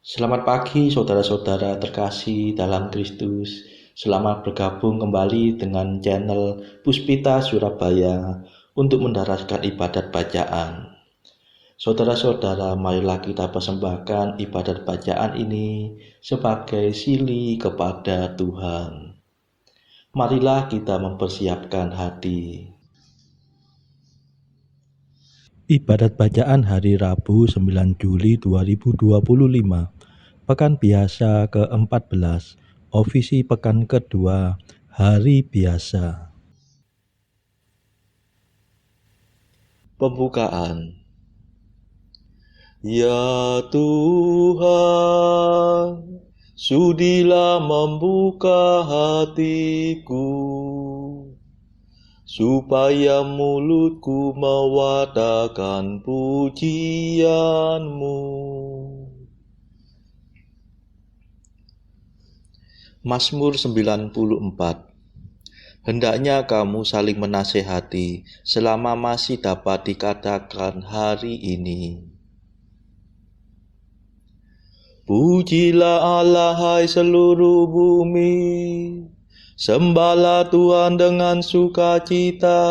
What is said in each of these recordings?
Selamat pagi saudara-saudara terkasih dalam Kristus. Selamat bergabung kembali dengan channel Puspita Surabaya untuk mendaraskan ibadat bacaan. Saudara-saudara, marilah kita persembahkan ibadat bacaan ini sebagai sili kepada Tuhan. Marilah kita mempersiapkan hati. Ibadat bacaan hari Rabu 9 Juli 2025, Pekan Biasa ke-14, Ofisi Pekan kedua, Hari Biasa. Pembukaan. Ya Tuhan, sudilah membuka hatiku, supaya mulutku mewartakan pujian-Mu. Mazmur 94. Hendaknya kamu saling menasehati selama masih dapat dikatakan hari ini. Pujilah Allah, hai seluruh bumi, sembahlah Tuhan dengan sukacita.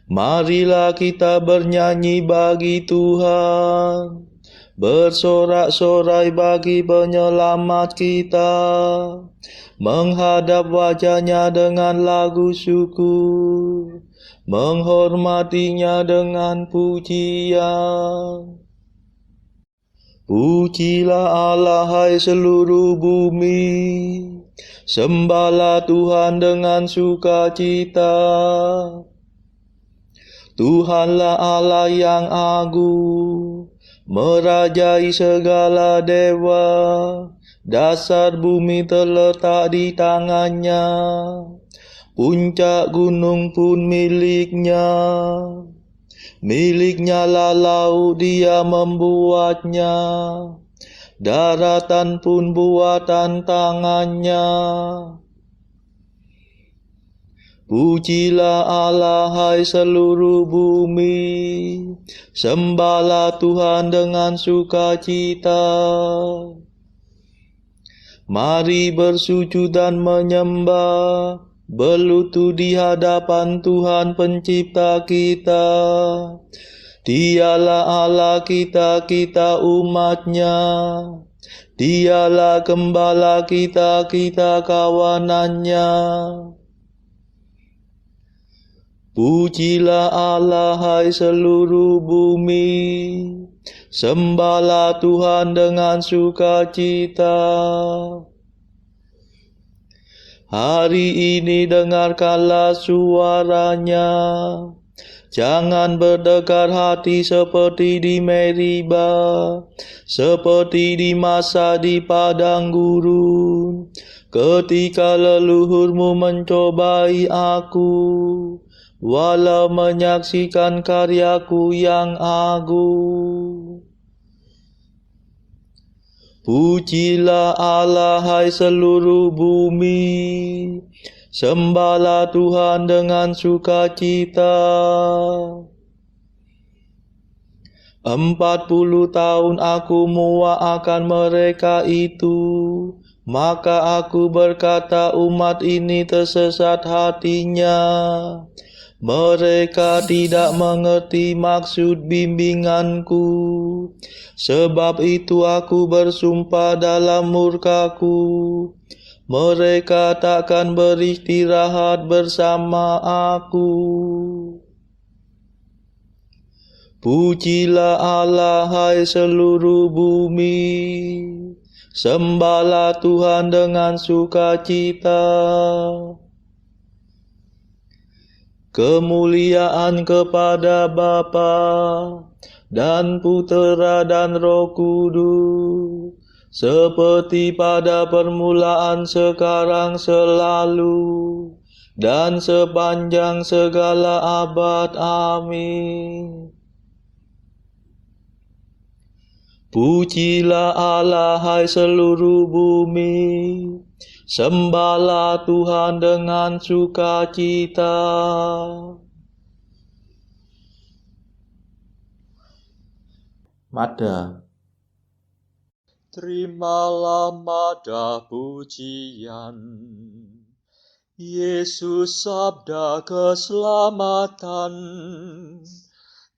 Marilah kita bernyanyi bagi Tuhan, bersorak-sorai bagi penyelamat kita, menghadap wajahnya dengan lagu syukur, menghormatinya dengan pujian. Pujilah Allah, hai seluruh bumi, sembahlah Tuhan dengan sukacita. Tuhanlah Allah yang agung, merajai segala dewa, dasar bumi terletak di tangannya, puncak gunung pun miliknya. Miliknya lah laut, dia membuatnya, daratan pun buatan tangannya. Pujilah Allah, hai seluruh bumi, sembahlah Tuhan dengan sukacita. Mari bersujud dan menyembah, berlutut di hadapan Tuhan pencipta kita. Dialah Allah kita, kita umatnya. Dialah gembala kita, kita kawanannya. Pujilah Allah, hai seluruh bumi, sembahlah Tuhan dengan sukacita. Hari ini dengarkanlah suaranya, jangan berdekar hati seperti di Meriba, seperti di masa di padang gurun, ketika leluhurmu mencobai aku, walau menyaksikan karyaku yang agung. Pujilah Allah, hai seluruh bumi, sembahlah Tuhan dengan sukacita. 40 tahun aku muak akan mereka itu, maka aku berkata umat ini tersesat hatinya. Mereka tidak mengerti maksud bimbinganku. Sebab itu aku bersumpah dalam murkaku, mereka takkan beristirahat bersama aku. Pujilah Allah, hai seluruh bumi, sembahlah Tuhan dengan sukacita. Kemuliaan kepada Bapa dan Putera dan Roh Kudus, seperti pada permulaan, sekarang, selalu, dan sepanjang segala abad. Amin. Pujilah Allah, hai seluruh bumi, sembahlah Tuhan dengan sukacita. Mada. Terimalah madah pujian, Yesus sabda keselamatan.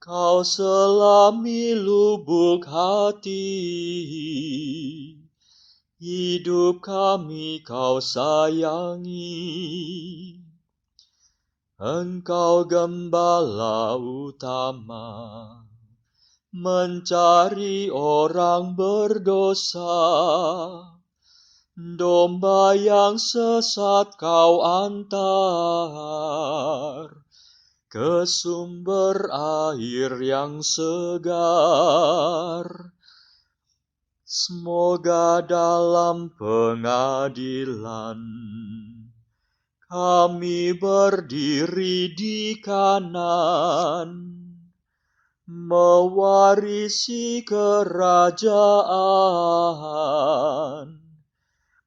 Kau selami lubuk hati, hidup kami kau sayangi. Engkau gembala utama, mencari orang berdosa. Domba yang sesat kau antar ke sumber air yang segar. Semoga dalam pengadilan kami berdiri di kanan, mewarisi kerajaan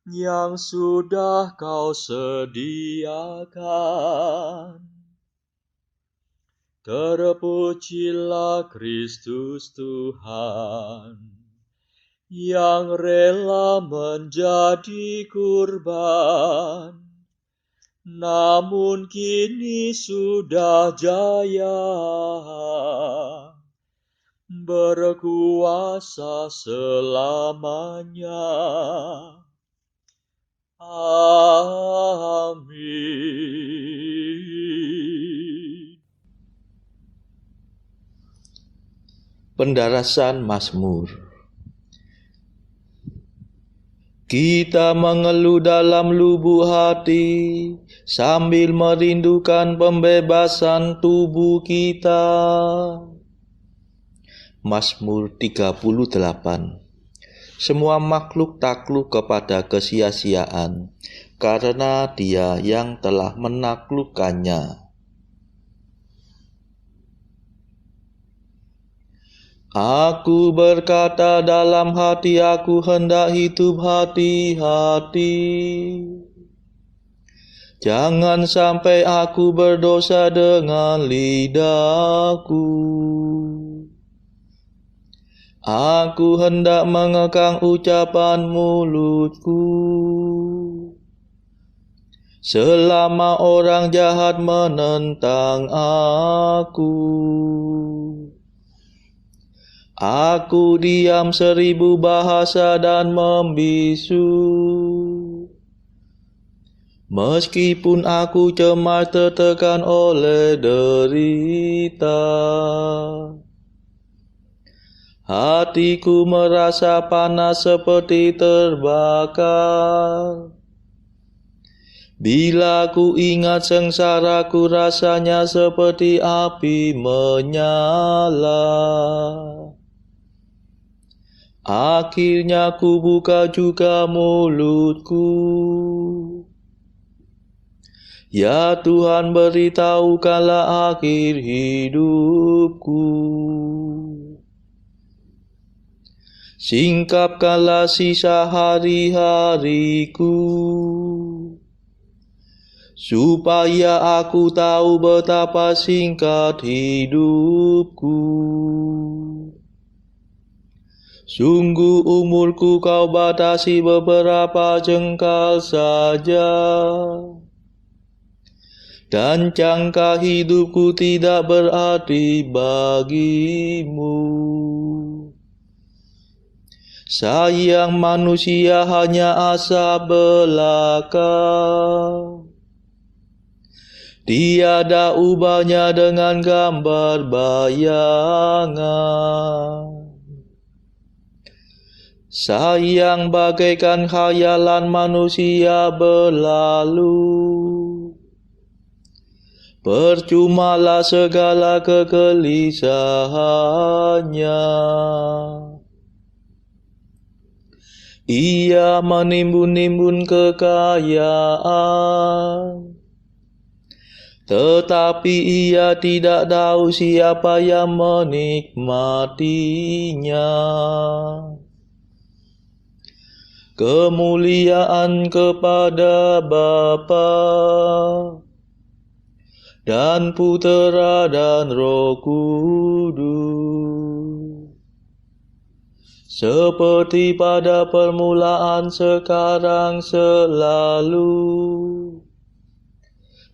yang sudah kau sediakan. Terpujilah Kristus Tuhan, yang rela menjadi kurban, namun kini sudah jaya, berkuasa selamanya. Amin. Pendarasan Mazmur. Kita mengeluh dalam lubuk hati, sambil merindukan pembebasan tubuh kita. Mazmur 38. Semua makhluk takluk kepada kesia-siaan, karena Dia yang telah menaklukkannya. Aku berkata dalam hati aku, hendak hidup hati-hati. Jangan sampai aku berdosa dengan lidahku. Aku hendak mengekang ucapan mulutku, selama orang jahat menentang aku. Aku diam 1000 bahasa dan membisu. Meskipun aku cemas tertekan oleh derita, hatiku merasa panas seperti terbakar. Bila ku ingat sengsaraku, rasanya seperti api menyala. Akhirnya ku buka juga mulutku. Ya Tuhan, beritahukanlah akhir hidupku. Singkapkanlah sisa hari-hariku, supaya aku tahu betapa singkat hidupku. Sungguh umurku kau batasi beberapa jengkal saja, dan jangka hidupku tidak berarti bagimu. Sayang manusia hanya asap belaka, tiada ubahnya dengan gambar bayangan. Sayang bagaikan khayalan manusia berlalu, percumalah segala kegelisahannya. Ia menimbun-nimbun kekayaan, tetapi ia tidak tahu siapa yang menikmatinya. Kemuliaan kepada Bapa dan Putera dan Roh Kudus, seperti pada permulaan, sekarang, selalu,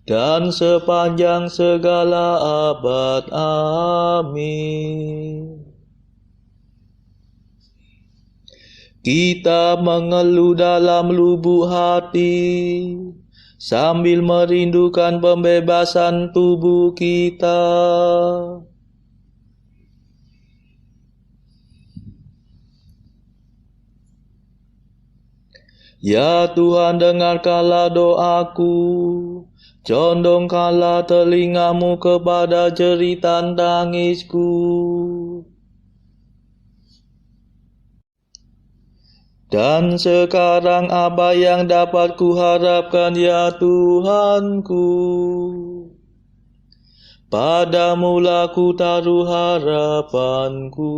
dan sepanjang segala abad. Amin. Kita mengeluh dalam lubuk hati, sambil merindukan pembebasan tubuh kita. Ya Tuhan, dengarkanlah doaku, condongkanlah telingamu kepada jeritan tangisku. Dan sekarang apa yang dapat kuharapkan, ya Tuhanku? Padamulah ku taruh harapanku.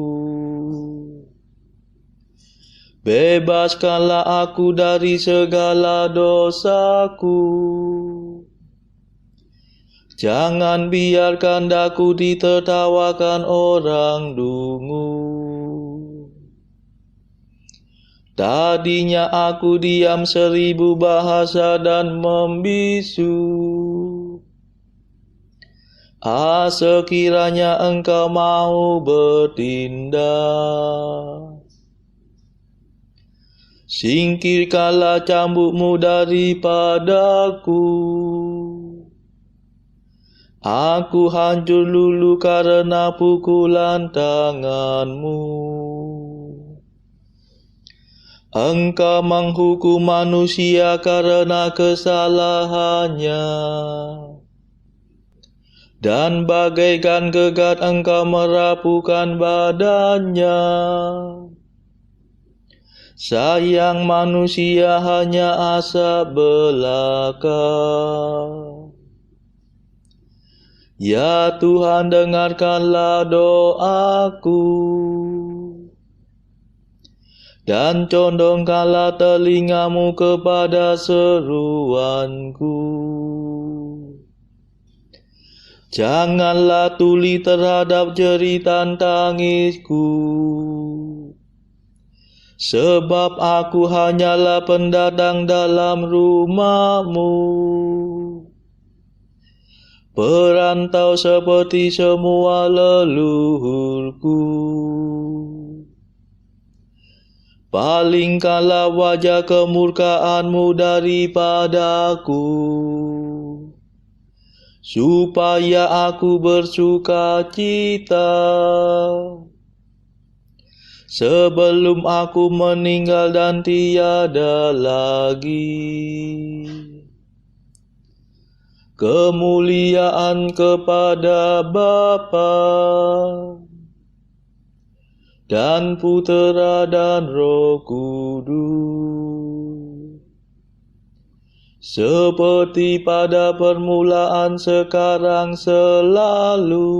Bebaskanlah aku dari segala dosaku. Jangan biarkan daku ditertawakan orang dungu. Tadinya aku diam 1000 bahasa dan membisu. Sekiranya Engkau mau bertindak. Singkirkanlah cambukmu daripadaku. Aku hancur lulu karena pukulan tanganmu. Engkau menghukum manusia karena kesalahannya, dan bagaikan gegat Engkau merapuhkan badannya. Sayang manusia hanya asap belaka. Ya Tuhan, dengarkanlah doaku, dan condongkanlah telingamu kepada seruanku. Janganlah tuli terhadap jeritan tangisku, sebab aku hanyalah pendatang dalam rumah-Mu, perantau seperti semua leluhurku. Palingkanlah wajah kemurkaan-Mu daripadaku, supaya aku bersuka cita sebelum aku meninggal dan tiada lagi. Kemuliaan kepada Bapa dan Putera dan Roh Kudus, seperti pada permulaan, sekarang, selalu,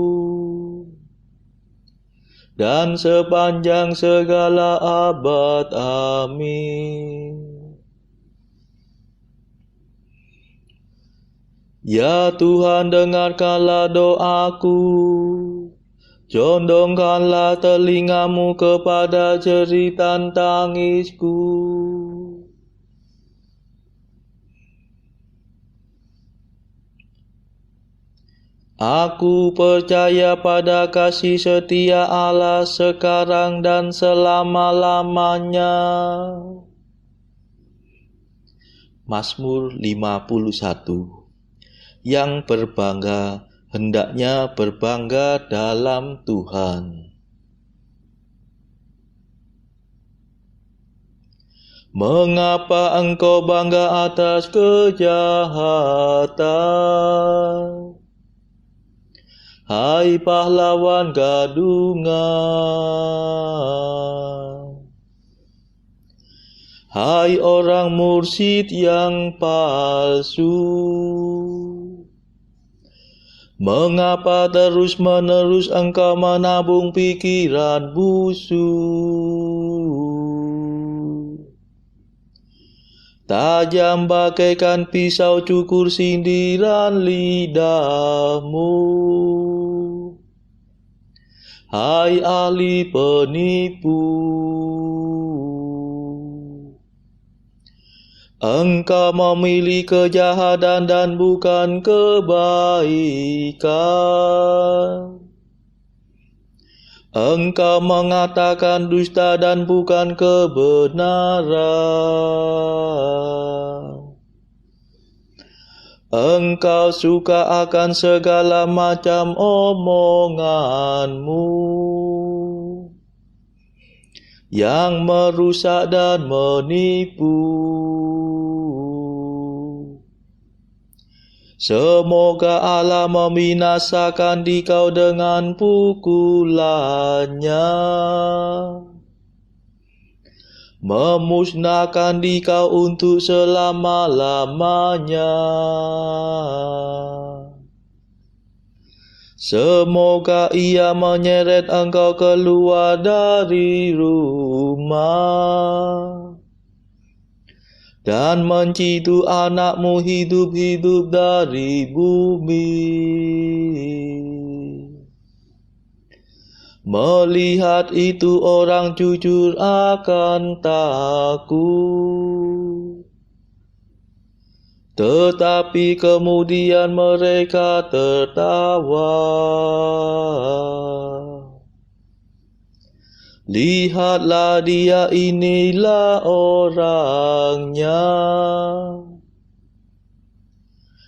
dan sepanjang segala abad. Amin. Ya Tuhan, dengarkanlah doaku, condongkanlah telingamu kepada jeritan tangisku. Aku percaya pada kasih setia Allah sekarang dan selama-lamanya. Mazmur 51. Yang berbangga hendaknya berbangga dalam Tuhan. Mengapa engkau bangga atas kejahatan, hai pahlawan gadungan? Hai orang mursyid yang palsu, mengapa terus-menerus engkau menabung pikiran busuk? Tajam bagaikan pisau cukur sindiran lidahmu. hai ahli penipu. Engkau memilih kejahatan dan bukan kebaikan. Engkau mengatakan dusta dan bukan kebenaran. Engkau suka akan segala macam omonganmu yang merusak dan menipu. Semoga Allah membinasakan dikau dengan pukulannya, memusnahkan dikau untuk selama-lamanya. Semoga ia menyeret engkau keluar dari rumah dan mencitu anakmu hidup-hidup dari bumi. Melihat itu orang jujur akan takut, tetapi kemudian mereka tertawa. Lihatlah dia, inilah orangnya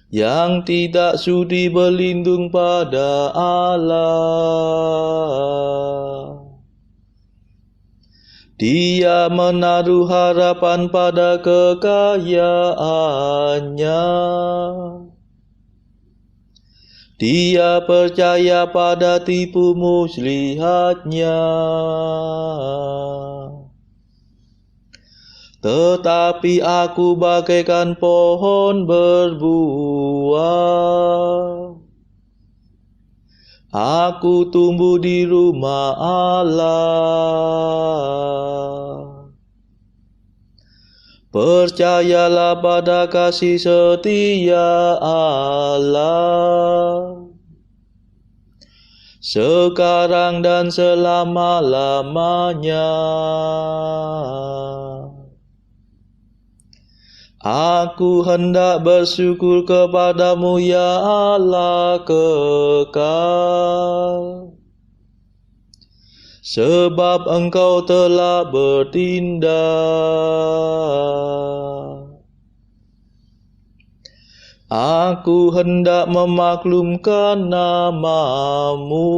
yang tidak sudi berlindung pada Allah. Dia menaruh harapan pada kekayaannya. Dia percaya pada tipu muslihatnya. Tetapi aku bagaikan pohon berbuah. Aku tumbuh di rumah Allah. Percayalah pada kasih setia Allah, sekarang dan selama-lamanya. Aku hendak bersyukur kepadamu, ya Allah kekal, sebab engkau telah bertindak. Aku hendak memaklumkan namamu,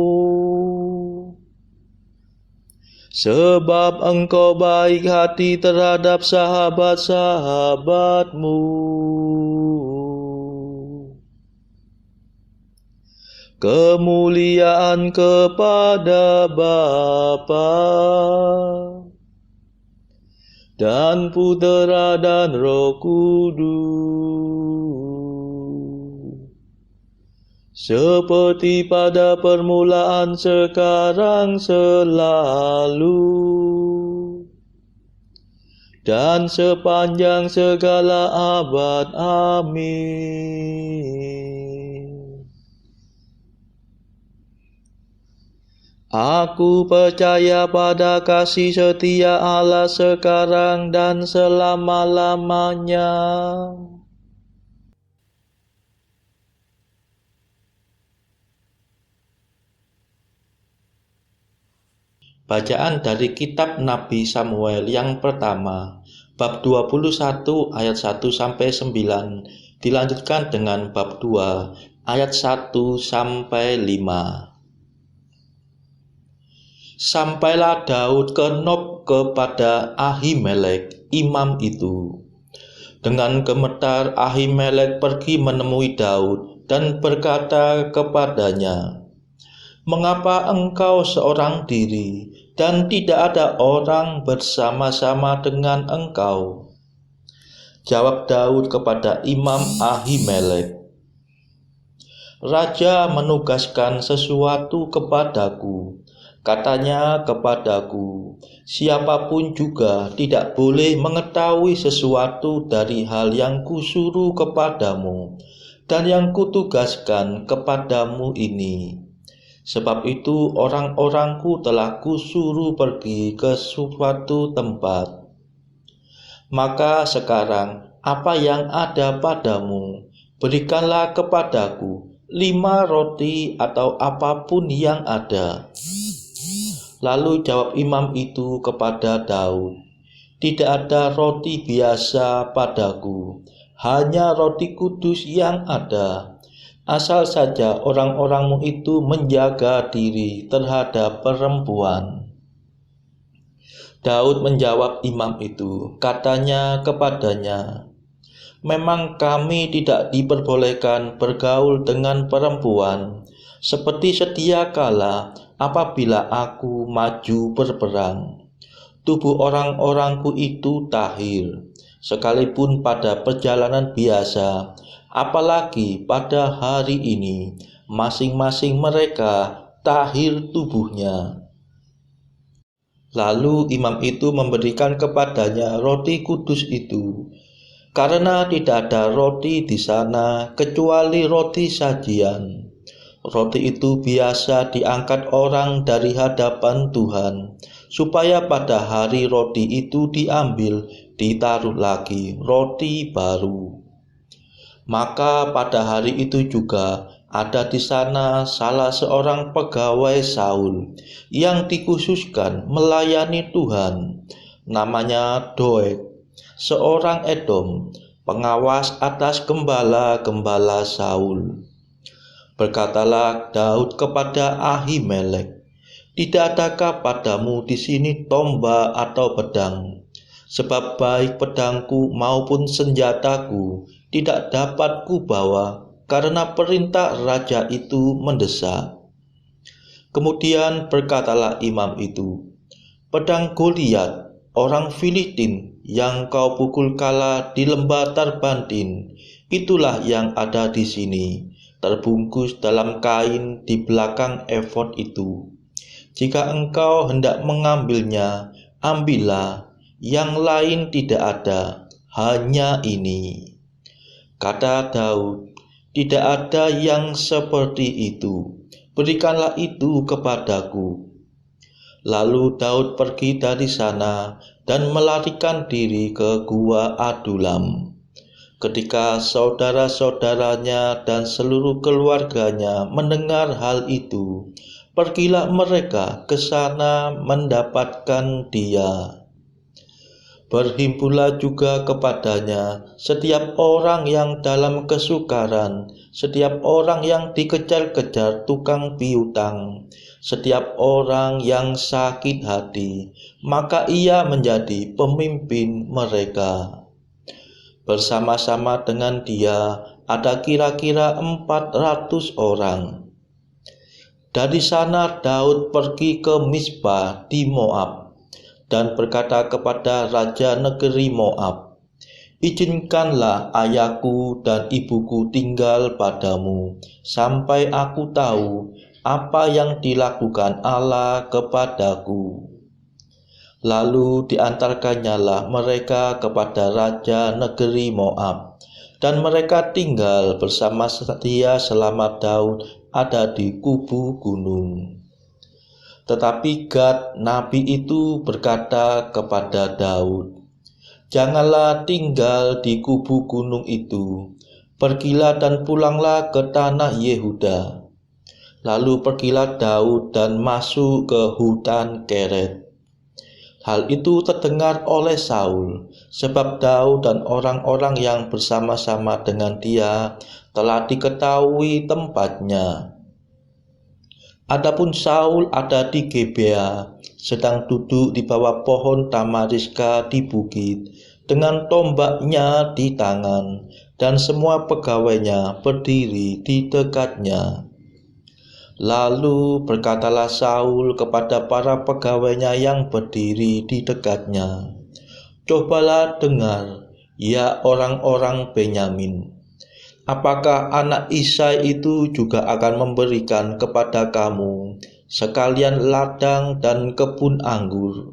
sebab engkau baik hati terhadap sahabat-sahabatmu. Kemuliaan kepada Bapa dan Putera dan Roh Kudus, seperti pada permulaan, sekarang, selalu, dan sepanjang segala abad. Amin. Aku percaya pada kasih setia Allah sekarang dan selama-lamanya. Bacaan dari kitab Nabi Samuel yang pertama, bab 21 ayat 1 sampai 9, dilanjutkan dengan bab 2 ayat 1 sampai 5. Sampailah Daud ke Nob kepada Ahimelek, imam itu. Dengan gemetar Ahimelek pergi menemui Daud dan berkata kepadanya, "Mengapa engkau seorang diri dan tidak ada orang bersama-sama dengan engkau?" Jawab Daud kepada Imam Ahimelek, "Raja menugaskan sesuatu kepadaku. Katanya kepadaku, siapapun juga tidak boleh mengetahui sesuatu dari hal yang kusuruh kepadamu dan yang kutugaskan kepadamu ini, Sebab itu orang-orangku telah kusuruh pergi ke suatu tempat. Maka sekarang apa yang ada padamu, berikanlah kepadaku 5 roti atau apapun yang ada. Lalu jawab imam itu kepada Daud, tidak ada roti biasa padaku, hanya roti kudus yang ada. Asal saja orang-orangmu itu menjaga diri terhadap perempuan. Daud menjawab imam itu, katanya kepadanya, memang kami tidak diperbolehkan bergaul dengan perempuan, seperti sedia kala apabila aku maju berperang. Tubuh orang-orangku itu tahir, sekalipun pada perjalanan biasa, apalagi pada hari ini, masing-masing mereka tahir tubuhnya. Lalu imam itu memberikan kepadanya roti kudus itu, karena tidak ada roti di sana kecuali roti sajian. Roti itu biasa diangkat orang dari hadapan Tuhan, supaya pada hari roti itu diambil, ditaruh lagi roti baru. Maka pada hari itu juga ada di sana salah seorang pegawai Saul yang dikhususkan melayani Tuhan, namanya Doeg, seorang Edom, pengawas atas gembala-gembala Saul. Berkatalah Daud kepada Ahimelek, tidak adakah padamu di sini tombak atau pedang? Sebab baik pedangku maupun senjataku tidak dapat kubawa, karena perintah raja itu mendesak. Kemudian berkatalah imam itu, pedang Goliat, orang Filistin yang kau pukul kalah di lembah Tarbantin, itulah yang ada di sini, terbungkus dalam kain di belakang efod itu. Jika engkau hendak mengambilnya, ambillah, yang lain tidak ada, hanya ini. Kata Daud, tidak ada yang seperti itu, berikanlah itu kepadaku. Lalu Daud pergi dari sana dan melarikan diri ke gua Adulam. Ketika saudara-saudaranya dan seluruh keluarganya mendengar hal itu, pergilah mereka ke sana mendapatkan dia. Berhimpunlah juga kepadanya setiap orang yang dalam kesukaran, setiap orang yang dikejar-kejar tukang piutang, setiap orang yang sakit hati, maka ia menjadi pemimpin mereka. Bersama-sama dengan dia ada kira-kira 400 orang. Dari sana Daud pergi ke Mispa di Moab dan berkata kepada raja negeri Moab, izinkanlah ayahku dan ibuku tinggal padamu, sampai aku tahu apa yang dilakukan Allah kepadaku. Lalu diantarkannyalah mereka kepada raja negeri Moab, dan mereka tinggal bersama dia selama Daud ada di kubu gunung. Tetapi Gad nabi itu berkata kepada Daud, janganlah tinggal di kubu gunung itu, pergilah dan pulanglah ke tanah Yehuda. Lalu pergilah Daud dan masuk ke hutan Keret. Hal itu terdengar oleh Saul, sebab Daud dan orang-orang yang bersama-sama dengan dia telah diketahui tempatnya. Adapun Saul ada di Gebea, sedang duduk di bawah pohon tamariska di bukit, dengan tombaknya di tangan, dan semua pegawainya berdiri di dekatnya. Lalu berkatalah Saul kepada para pegawainya yang berdiri di dekatnya, cobalah dengar, ya orang-orang Benyamin. Apakah anak Isai itu juga akan memberikan kepada kamu sekalian ladang dan kebun anggur?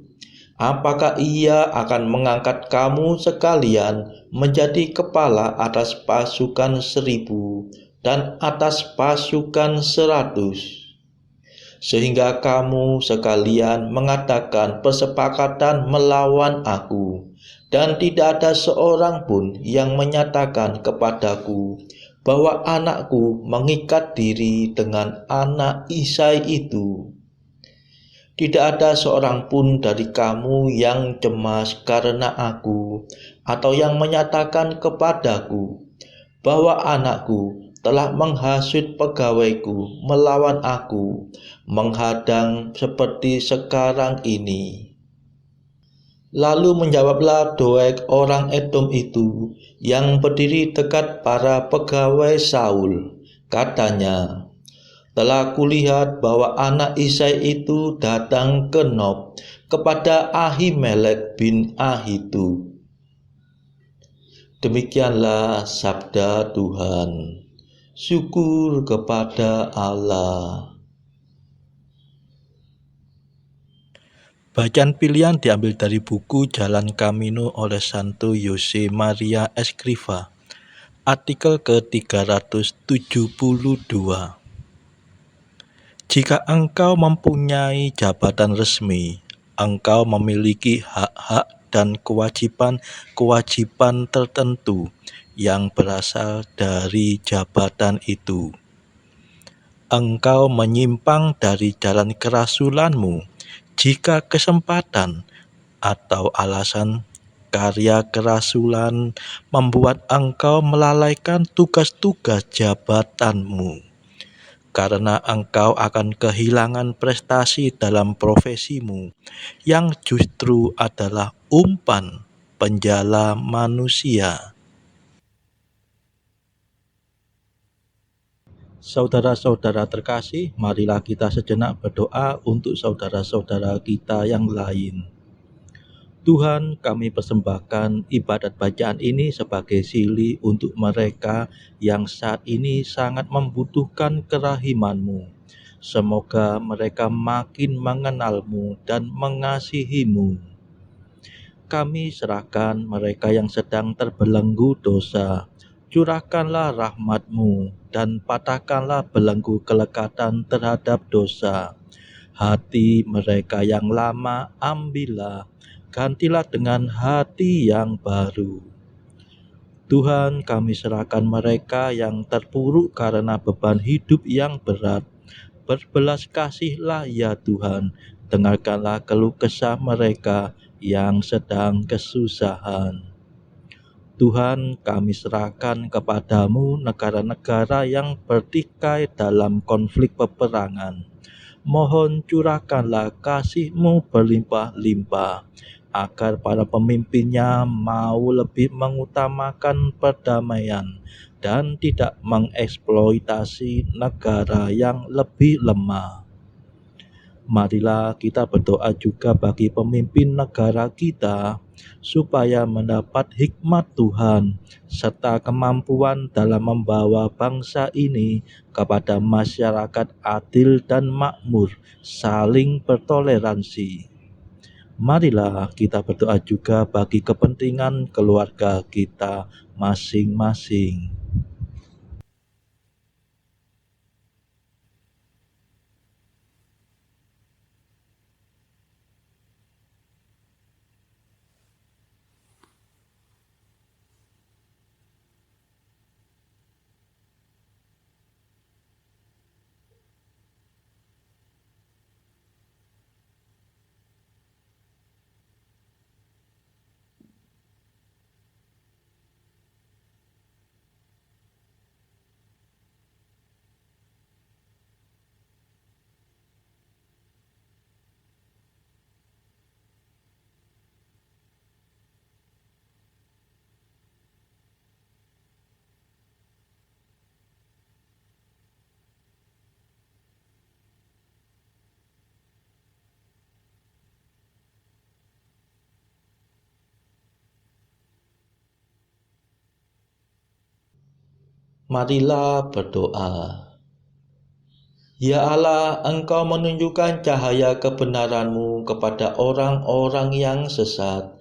Apakah ia akan mengangkat kamu sekalian menjadi kepala atas pasukan 1000 dan atas pasukan 100? sehingga kamu sekalian mengadakan persepakatan melawan aku, dan tidak ada seorang pun yang menyatakan kepadaku bahwa anakku mengikat diri dengan anak Isai itu. Tidak ada seorang pun dari kamu yang cemas karena aku, atau yang menyatakan kepadaku bahwa anakku telah menghasut pegawaiku melawan aku, menghadang seperti sekarang ini. Lalu menjawablah Doeg orang Edom itu yang berdiri dekat para pegawai Saul. Katanya, telah kulihat bahwa anak Isai itu datang ke Nob kepada Ahimelek bin Ahitub. Demikianlah sabda Tuhan. Syukur kepada Allah. Bacaan pilihan diambil dari buku Jalan Camino oleh Santo Jose Maria Escrivá, artikel ke-372. Jika engkau mempunyai jabatan resmi, engkau memiliki hak-hak dan kewajiban tertentu yang berasal dari jabatan itu. Engkau menyimpang dari jalan kerasulanmu jika kesempatan atau alasan karya kerasulan membuat engkau melalaikan tugas-tugas jabatanmu, karena engkau akan kehilangan prestasi dalam profesimu yang justru adalah umpan penjala manusia. Saudara-saudara terkasih, marilah kita sejenak berdoa untuk saudara-saudara kita yang lain. Tuhan, kami persembahkan ibadat bacaan ini sebagai silih untuk mereka yang saat ini sangat membutuhkan kerahiman-Mu. Semoga mereka makin mengenal-Mu dan mengasihi-Mu. Kami serahkan mereka yang sedang terbelenggu dosa. Curahkanlah rahmat-Mu dan patahkanlah belenggu kelekatan terhadap dosa. Hati mereka yang lama ambillah, gantilah dengan hati yang baru. Tuhan, kami serahkan mereka yang terpuruk karena beban hidup yang berat. Berbelas kasihlah ya Tuhan, dengarkanlah keluh kesah mereka yang sedang kesusahan. Tuhan, kami serahkan kepadamu negara-negara yang bertikai dalam konflik peperangan. Mohon curahkanlah kasih-Mu berlimpah-limpah, agar para pemimpinnya mau lebih mengutamakan perdamaian dan tidak mengeksploitasi negara yang lebih lemah. Marilah kita berdoa juga bagi pemimpin negara kita, supaya mendapat hikmat Tuhan serta kemampuan dalam membawa bangsa ini kepada masyarakat adil dan makmur, saling bertoleransi. Marilah kita berdoa juga bagi kepentingan keluarga kita masing-masing. Marilah berdoa. Ya Allah, Engkau menunjukkan cahaya kebenaran-Mu kepada orang-orang yang sesat,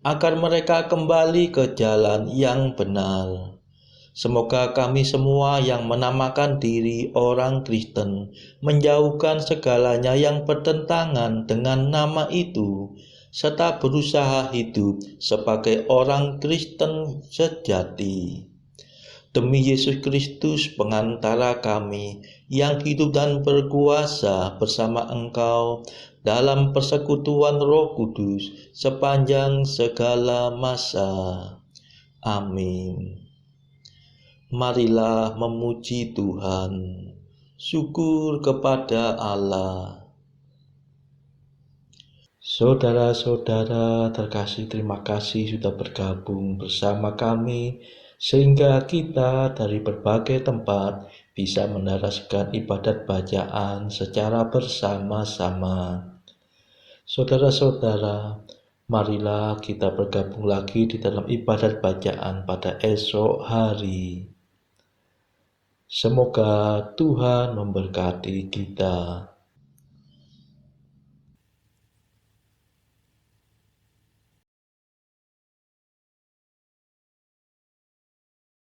agar mereka kembali ke jalan yang benar. Semoga kami semua yang menamakan diri orang Kristen menjauhkan segalanya yang bertentangan dengan nama itu, serta berusaha hidup sebagai orang Kristen sejati. Demi Yesus Kristus pengantara kami yang hidup dan berkuasa bersama Engkau dalam persekutuan Roh Kudus sepanjang segala masa. Amin. Marilah memuji Tuhan. Syukur kepada Allah. Saudara-saudara terkasih, terima kasih sudah bergabung bersama kami sehingga kita dari berbagai tempat bisa menaraskan ibadat bacaan secara bersama-sama. Saudara-saudara, marilah kita bergabung lagi di dalam ibadat bacaan pada esok hari. Semoga Tuhan memberkati kita.